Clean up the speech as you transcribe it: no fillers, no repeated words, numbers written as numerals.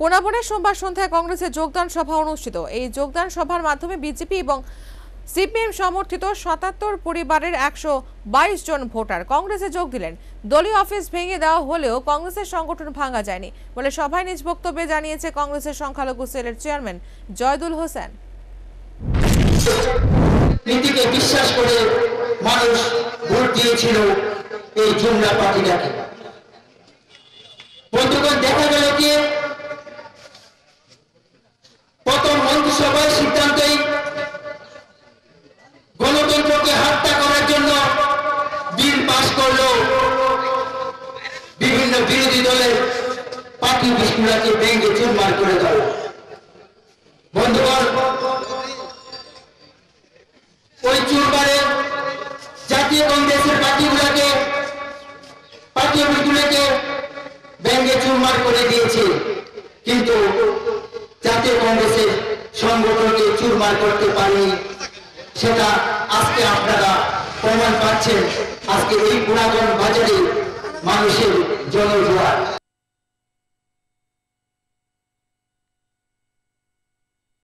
কোনাবনে সোমবার সন্ধ্যায় কংগ্রেসের যোগদান সভা অনুষ্ঠিত। এই যোগদান সভার মাধ্যমে বিজেপি এবং সিপিএম সমর্থিত ৭৭ পরিবারের ১২২ জন ভোটার কংগ্রেসে যোগ দিলেন। দলীয় অফিস ভেঙে দেওয়া হলেও কংগ্রেসের সংগঠন ভাঙা যায়নি বলে সভায় নিজ বক্তব্যে জানিয়েছে কংগ্রেসের সংখ্যালঘু সেলের চেয়ারম্যান জয়দুল হোসেন। নীতিকে বিশ্বাস করে মানুষ ভোট দিয়েছিল এই জুমলা পার্টিটাকে। বন্ধুগণ, দেখা গেল কি প্রথম মন্ত্রিসভার সিদ্ধান্তই গণতন্ত্রকে হত্যা করার জন্য বিল পাস করলো বিভিন্ন বিরোধী দলের পার্টি বিস্কুলাকে ভেঙে চুরমার করে দাও। বন্ধুগণ, ওই চুরমারে জাতীয় কংগ্রেসের পার্টিগুলোকে ভেঙে চুরমার করে দিয়েছে, কিন্তু জাতীয় কংগ্রেসের সংগঠনকে চুরমার করতে পারেনি। সেটা আজকে আপনারা প্রমাণ পাচ্ছেন। আজকে এই পুরাতন বাজারে মানুষের জনজোয়ার।